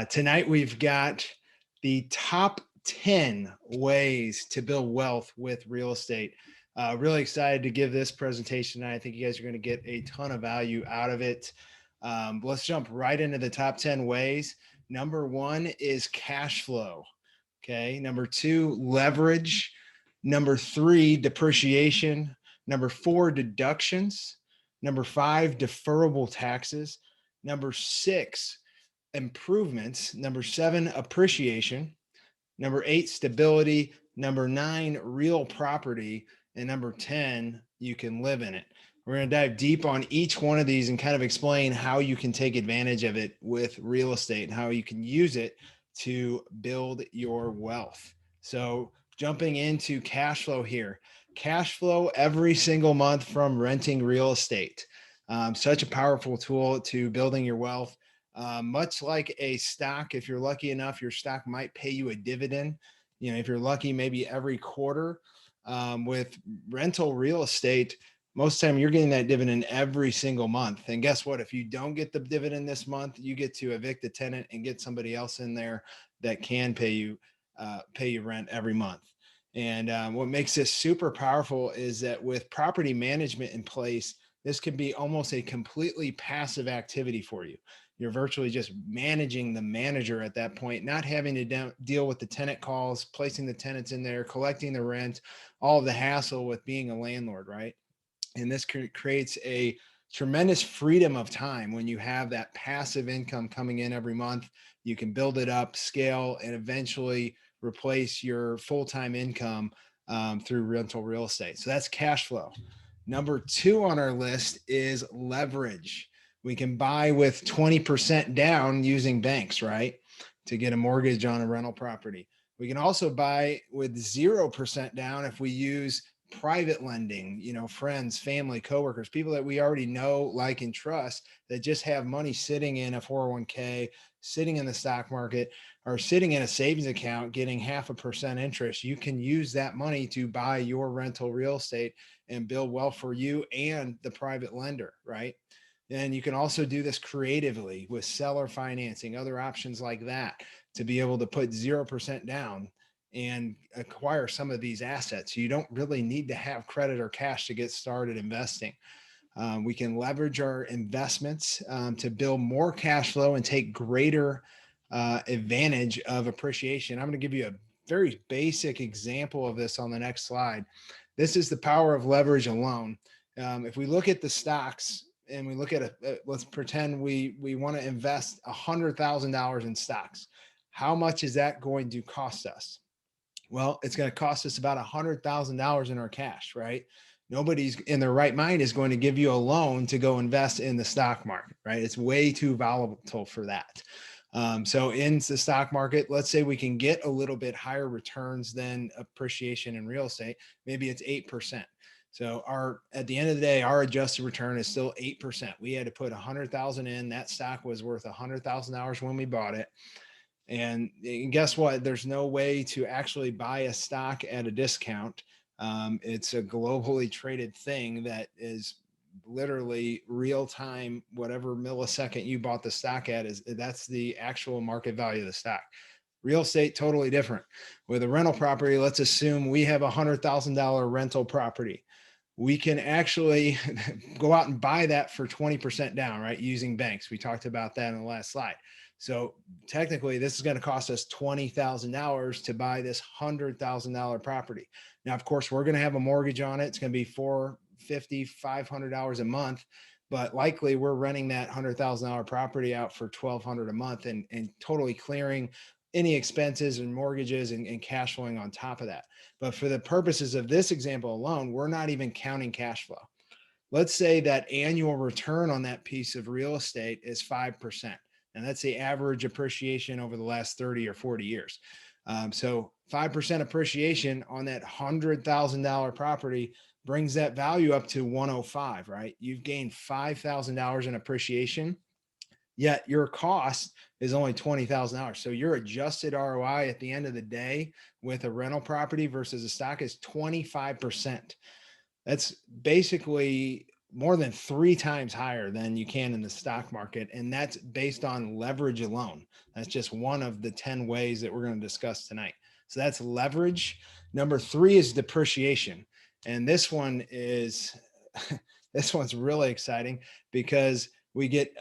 Tonight, we've got the top 10 ways to build wealth with real estate. Really excited to give this presentation. I think you guys are going to get a ton of value out of it. Let's jump right into the top 10 ways. Number one is cash flow. Okay. Number two, leverage. Number three, depreciation. Number four, deductions. Number five, deferrable taxes. Number six, improvements. Number seven, appreciation. Number eight, stability. Number nine, real property. And number 10, you can live in it. We're going to dive deep on each one of these and kind of explain how you can take advantage of it with real estate and how you can use it to build your wealth. So, jumping into cash flow here, cash flow every single month from renting real estate. Such a powerful tool to building your wealth. Much like a stock, if you're lucky enough, your stock might pay you a dividend. You know, if you're lucky, maybe every quarter. With rental real estate, most of the time you're getting that dividend every single month. And guess what? If you don't get the dividend this month, you get to evict the tenant and get somebody else in there that can pay you rent every month. And what makes this super powerful is that with property management in place, this can be almost a completely passive activity for you. You're virtually just managing the manager at that point, not having to deal with the tenant calls, placing the tenants in there, collecting the rent, all of the hassle with being a landlord, right? And this creates a tremendous freedom of time when you have that passive income coming in every month. You can build it up, scale, and eventually replace your full-time income through rental real estate. So that's cash flow. Number two on our list is leverage. We can buy with 20% down using banks, right? To get a mortgage on a rental property. We can also buy with 0% down if we use private lending, you know, friends, family, coworkers, people that we already know, like, and trust that just have money sitting in a 401k, sitting in the stock market, or sitting in a savings account getting 0.5% interest. You can use that money to buy your rental real estate and build wealth for you and the private lender, right? And you can also do this creatively with seller financing, other options like that, to be able to put 0% down and acquire some of these assets. You don't really need to have credit or cash to get started investing. We can leverage our investments to build more cash flow and take greater advantage of appreciation. I'm going to give you a very basic example of this on the next slide. This is the power of leverage alone. If we look at the stocks and we look at let's pretend we want to invest $100,000 in stocks. How much is that going to cost us? Well, it's going to cost us about $100,000 in our cash, right? Nobody's in their right mind is going to give you a loan to go invest in the stock market, right? It's way too volatile for that. So in the stock market, let's say we can get a little bit higher returns than appreciation in real estate. Maybe it's 8%. So at the end of the day, our adjusted return is still 8%. We had to put 100,000 in. That stock was worth $100,000 when we bought it. And guess what? There's no way to actually buy a stock at a discount. It's a globally traded thing that is literally real time. Whatever millisecond you bought the stock at that's the actual market value of the stock. Real estate, totally different. With a rental property, let's assume we have $100,000 rental property. We can actually go out and buy that for 20% down, right? Using banks. We talked about that in the last slide. So technically, this is going to cost us $20,000 to buy this $100,000 property. Now, of course, we're going to have a mortgage on it. It's going to be $450, $500 a month, but likely we're renting that $100,000 property out for $1,200 a month and totally clearing any expenses and mortgages and cash flowing on top of that. But for the purposes of this example alone, we're not even counting cash flow. Let's say that annual return on that piece of real estate is 5%. And that's the average appreciation over the last 30 or 40 years. So 5% appreciation on that $100,000 property brings that value up to 105, right? You've gained $5,000 in appreciation, yet your cost is only $20,000. So your adjusted ROI at the end of the day with a rental property versus a stock is 25%. That's basically more than 3 times higher than you can in the stock market. And that's based on leverage alone. That's just one of the 10 ways that we're going to discuss tonight. So that's leverage. Number 3 is depreciation. And this one is, this one's really exciting because we get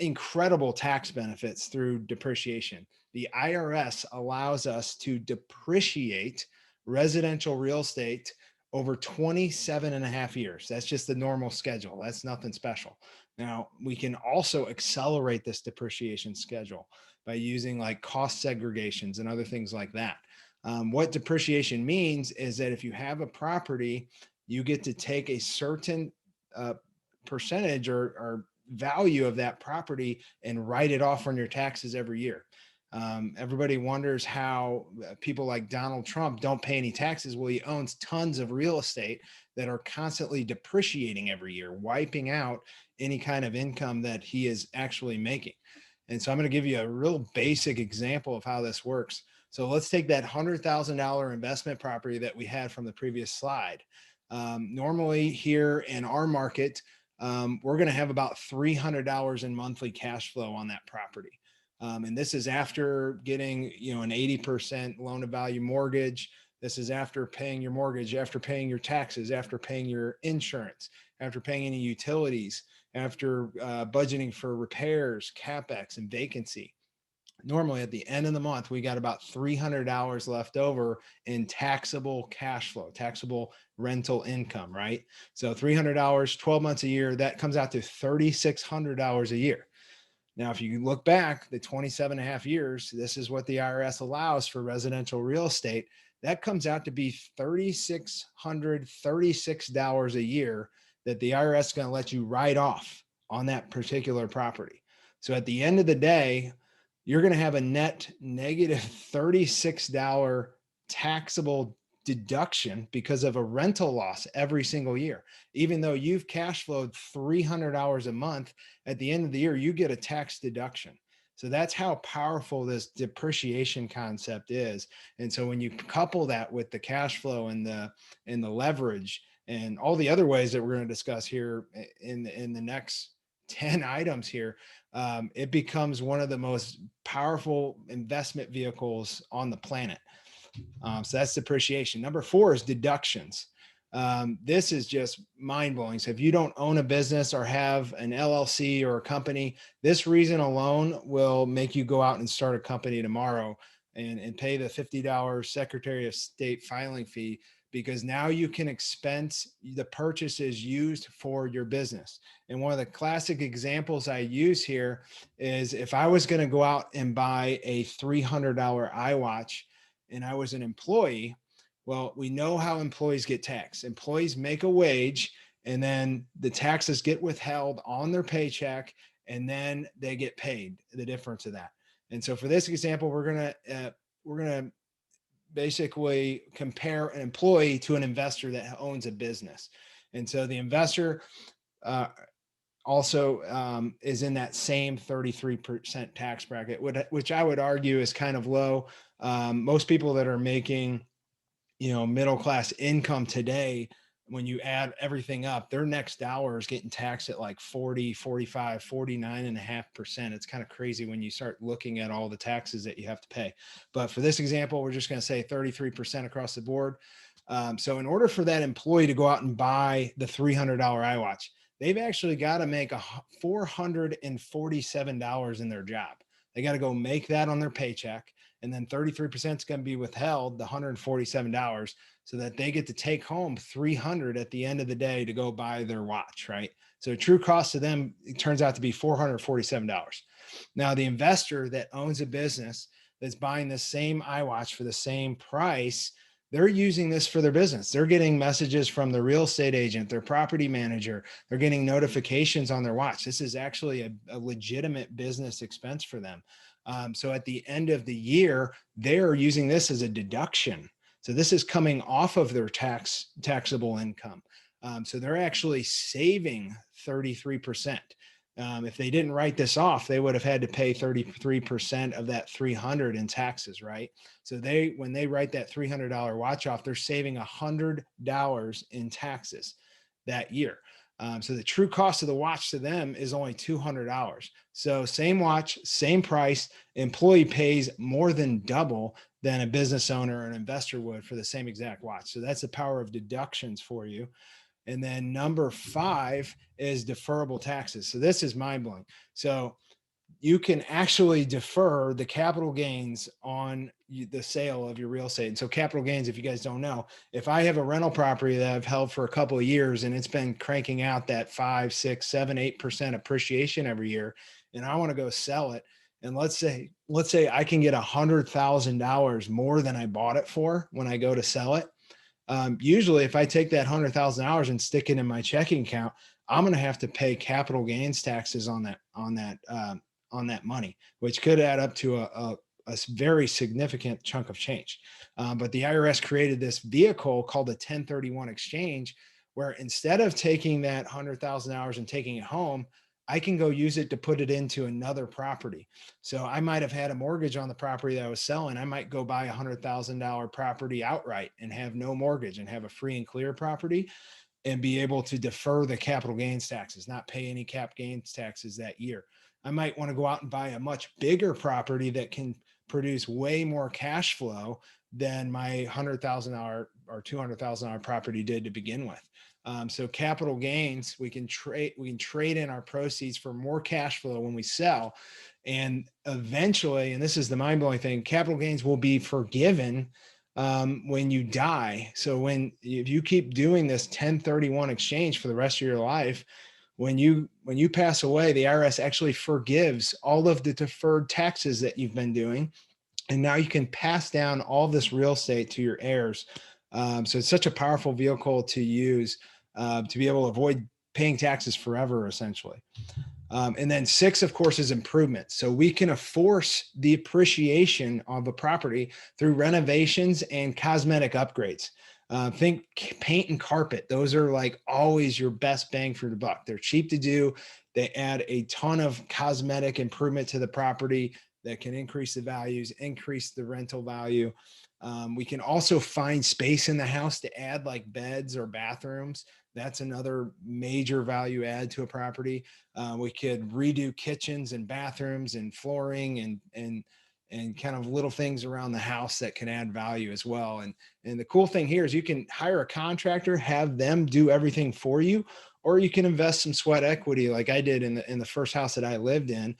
incredible tax benefits through depreciation. The IRS allows us to depreciate residential real estate over 27 and a half years. That's just the normal schedule. That's nothing special. Now, we can also accelerate this depreciation schedule by using like cost segregations and other things like that. What depreciation means is that if you have a property, you get to take a certain percentage or value of that property and write it off on your taxes every year. Everybody wonders how people like Donald Trump don't pay any taxes. Well, he owns tons of real estate that are constantly depreciating every year, wiping out any kind of income that he is actually making. And so I'm going to give you a real basic example of how this works. So let's take that $100,000 investment property that we had from the previous slide. Normally here in our market, we're going to have about $300 in monthly cash flow on that property. And this is after getting, an 80% loan to value mortgage. This is after paying your mortgage, after paying your taxes, after paying your insurance, after paying any utilities, after budgeting for repairs, CapEx, and vacancy. Normally at the end of the month, we got about $300 left over in taxable cash flow, taxable rental income, right? So $300, 12 months a year, that comes out to $3,600 a year. Now, if you look back the 27 and a half years, this is what the IRS allows for residential real estate. That comes out to be $3,636 a year that the IRS is going to let you write off on that particular property. So at the end of the day, you're going to have a net negative $36 taxable deduction because of a rental loss every single year. Even though you've cash flowed $300 a month, at the end of the year, you get a tax deduction. So that's how powerful this depreciation concept is. And so when you couple that with the cash flow and the leverage and all the other ways that we're going to discuss here in the next 10 items here, it becomes one of the most powerful investment vehicles on the planet. So that's depreciation. Number 4 is deductions. This is just mind blowing. So if you don't own a business or have an LLC or a company, this reason alone will make you go out and start a company tomorrow and pay the $50 Secretary of State filing fee, because now you can expense the purchases used for your business. And one of the classic examples I use here is if I was going to go out and buy a $300 iWatch and I was an employee, well, we know how employees get taxed. Employees make a wage and then the taxes get withheld on their paycheck and then they get paid the difference of that. And so for this example, we're going to basically compare an employee to an investor that owns a business. And so the investor also is in that same 33% tax bracket, which I would argue is kind of low. Most people that are making, middle-class income today, when you add everything up, their next dollar is getting taxed at like 40, 45, 49.5%. It's kind of crazy when you start looking at all the taxes that you have to pay. But for this example, we're just going to say 33% across the board. So in order for that employee to go out and buy the $300 iWatch, they've actually got to make $447 in their job. They got to go make that on their paycheck. And then 33% is going to be withheld, the $147, so that they get to take home $300 at the end of the day to go buy their watch, right? So true cost to them, it turns out to be $447. Now, the investor that owns a business that's buying the same iWatch for the same price, they're using this for their business. They're getting messages from the real estate agent, their property manager. They're getting notifications on their watch. This is actually a legitimate business expense for them. So at the end of the year, they're using this as a deduction. So this is coming off of their taxable income. So they're actually saving 33%. If they didn't write this off, they would have had to pay 33% of that $300 in taxes, right? So when they write that $300 watch off, they're saving $100 in taxes that year. So the true cost of the watch to them is only $200. So same watch, same price, employee pays more than double than a business owner or an investor would for the same exact watch. So that's the power of deductions for you. And then number 5 is deferrable taxes. So this is mind blowing. So you can actually defer the capital gains on the sale of your real estate. And so capital gains, if you guys don't know, if I have a rental property that I've held for a couple of years and it's been cranking out that 5, 6, 7, 8% appreciation every year, and I want to go sell it. And let's say I can get $100,000 more than I bought it for when I go to sell it. Usually if I take that $100,000 and stick it in my checking account, I'm going to have to pay capital gains taxes on that money, which could add up to a very significant chunk of change. But the IRS created this vehicle called a 1031 exchange, where instead of taking that $100,000 and taking it home, I can go use it to put it into another property. So I might have had a mortgage on the property that I was selling. I might go buy $100,000 property outright and have no mortgage and have a free and clear property and be able to defer the capital gains taxes, not pay any cap gains taxes that year. I might want to go out and buy a much bigger property that can produce way more cash flow than my $100,000 or $200,000 property did to begin with. So capital gains, we can trade in our proceeds for more cash flow when we sell. And eventually, and this is the mind blowing thing, capital gains will be forgiven when you die. So if you keep doing this 1031 exchange for the rest of your life, when you pass away, the IRS actually forgives all of the deferred taxes that you've been doing. And now you can pass down all this real estate to your heirs. So it's such a powerful vehicle to use to be able to avoid paying taxes forever, essentially. And then 6, of course, is improvement. So we can force the appreciation of a property through renovations and cosmetic upgrades. Think paint and carpet. Those are like always your best bang for the buck. They're cheap to do. They add a ton of cosmetic improvement to the property that can increase the values, increase the rental value. We can also find space in the house to add like beds or bathrooms. That's another major value add to a property. We could redo kitchens and bathrooms and flooring and kind of little things around the house that can add value as well. And the cool thing here is you can hire a contractor, have them do everything for you, or you can invest some sweat equity like I did in the first house that I lived in.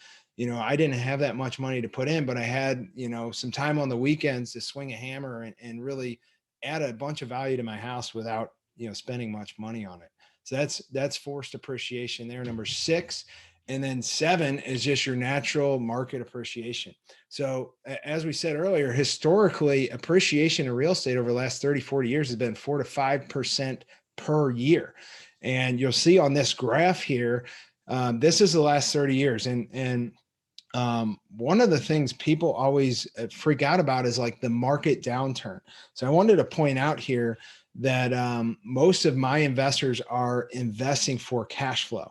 I didn't have that much money to put in, but I had, some time on the weekends to swing a hammer and really add a bunch of value to my house without, spending much money on it. So that's forced appreciation there, number 6. And then 7 is just your natural market appreciation. So as we said earlier, historically, appreciation in real estate over the last 30, 40 years has been 4 to 5% per year. And you'll see on this graph here, this is the last 30 years. And one of the things people always freak out about is like the market downturn. So I wanted to point out here that most of my investors are investing for cash flow.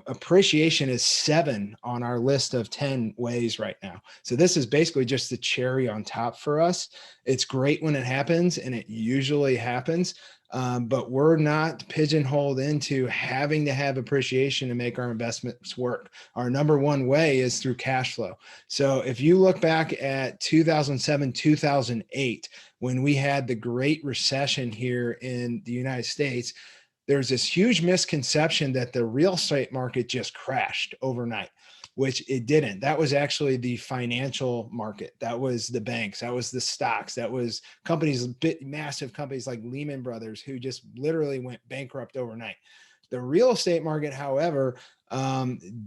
Appreciation is 7 on our list of 10 ways right now. So this is basically just the cherry on top for us. It's great when it happens, and it usually happens. But we're not pigeonholed into having to have appreciation to make our investments work. Our number one way is through cash flow. So if you look back at 2007, 2008, when we had the Great Recession here in the United States, there's this huge misconception that the real estate market just crashed overnight, which it didn't. That was actually the financial market. That was the banks. That was the stocks. That was companies, massive companies like Lehman Brothers, who just literally went bankrupt overnight. The real estate market, however,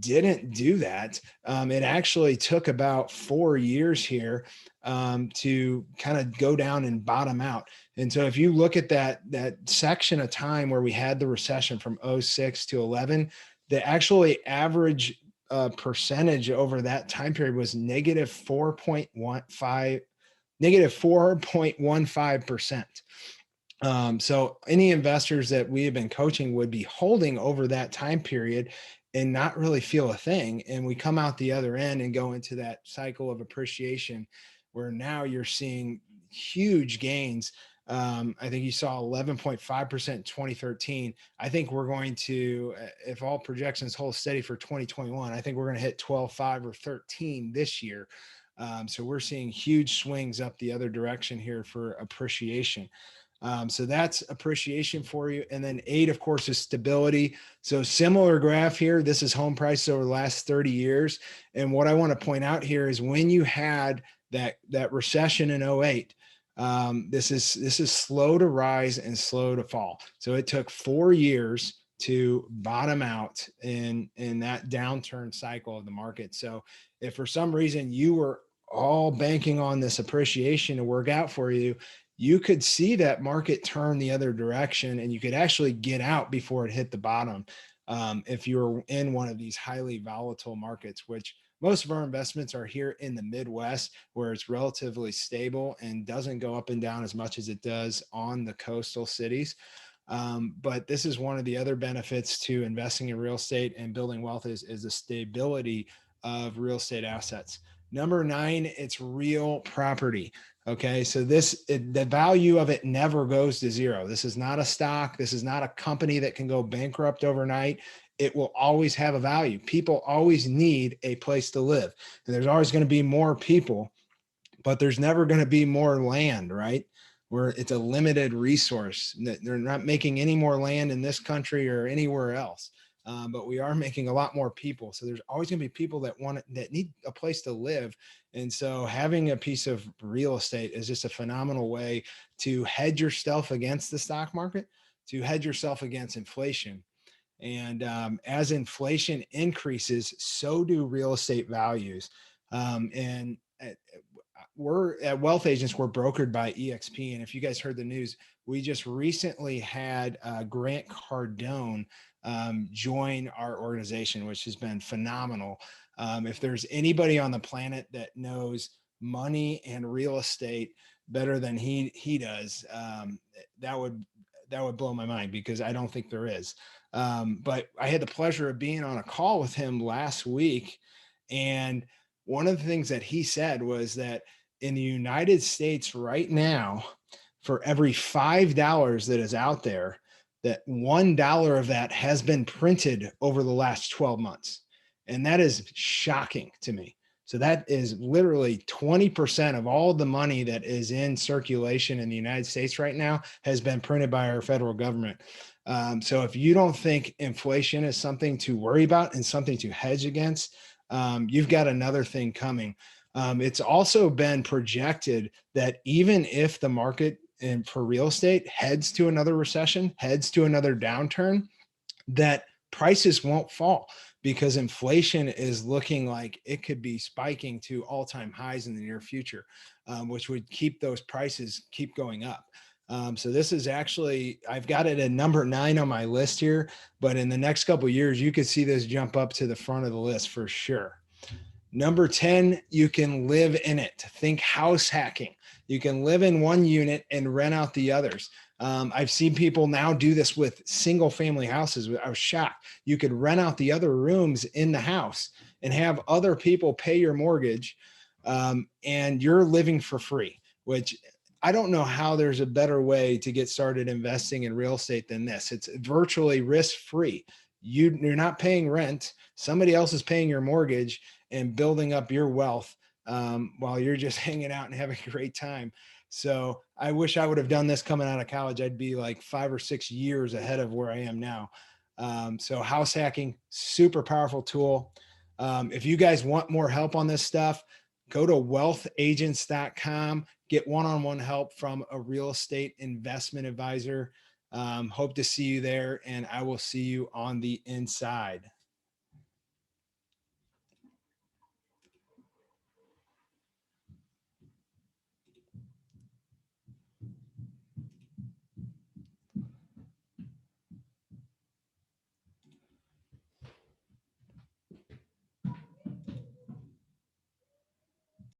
didn't do that. It actually took about 4 years here to kind of go down and bottom out. And so if you look at that section of time where we had the recession from 06 to 11, the actually average percentage over that time period was negative 4.15%. So any investors that we have been coaching would be holding over that time period and not really feel a thing. And we come out the other end and go into that cycle of appreciation where now you're seeing huge gains I think you saw 11.5% in 2013. I think we're going to, if all projections hold steady for 2021, I think we're going to hit 12.5 or 13 this year. So we're seeing huge swings up the other direction here for appreciation. So that's appreciation for you. And then 8, of course, is stability. So similar graph here. This is home prices over the last 30 years. And what I want to point out here is when you had that recession in 08, this is slow to rise and slow to fall. So it took 4 years to bottom out in that downturn cycle of the market. So if for some reason you were all banking on this appreciation to work out for you, you could see that market turn the other direction and you could actually get out before it hit the bottom. If you're in one of these highly volatile markets, which most of our investments are here in the Midwest, where it's relatively stable and doesn't go up and down as much as it does on the coastal cities. But this is one of the other benefits to investing in real estate and building wealth is the stability of real estate assets. Number 9, it's real property. Okay, so the value of it never goes to zero. This is not a stock. This is not a company that can go bankrupt overnight. It will always have a value. People always need a place to live. And there's always going to be more people, but there's never going to be more land, right? Where it's a limited resource. They're not making any more land in this country or anywhere else. But we are making a lot more people. So there's always going to be people that need a place to live. And so having a piece of real estate is just a phenomenal way to hedge yourself against the stock market, to hedge yourself against inflation. And as inflation increases, so do real estate values. And we're at Wealth Agents, we're brokered by EXP. And if you guys heard the news, we just recently had Grant Cardone join our organization, which has been phenomenal. If there's anybody on the planet that knows money and real estate better than he does, that would blow my mind, because I don't think there is. But I had the pleasure of being on a call with him last week. And one of the things that he said was that in the United States right now, for every $5 that is out there, that $1 of that has been printed over the last 12 months. And that is shocking to me. So that is literally 20% of all the money that is in circulation in the United States right now has been printed by our federal government. So if you don't think inflation is something to worry about and something to hedge against, you've got another thing coming. It's also been projected that even if the market for real estate heads to another recession, heads to another downturn, that prices won't fall, because inflation is looking like it could be spiking to all-time highs in the near future, which would keep those prices keep going up. So this is actually, I've got it at number 9 on my list here, but in the next couple of years, you could see this jump up to the front of the list for sure. Number 10, you can live in it. Think house hacking. You can live in one unit and rent out the others. I've seen people now do this with single family houses. I was shocked. You could rent out the other rooms in the house and have other people pay your mortgage, and you're living for free, which I don't know how there's a better way to get started investing in real estate than this. It's virtually risk-free. You're not paying rent. Somebody else is paying your mortgage and building up your wealth while you're just hanging out and having a great time. So I wish I would have done this coming out of college. I'd be like 5 or 6 years ahead of where I am now. So house hacking, super powerful tool. If you guys want more help on this stuff, go to wealthagents.com, get one-on-one help from a real estate investment advisor. Hope to see you there, and I will see you on the inside.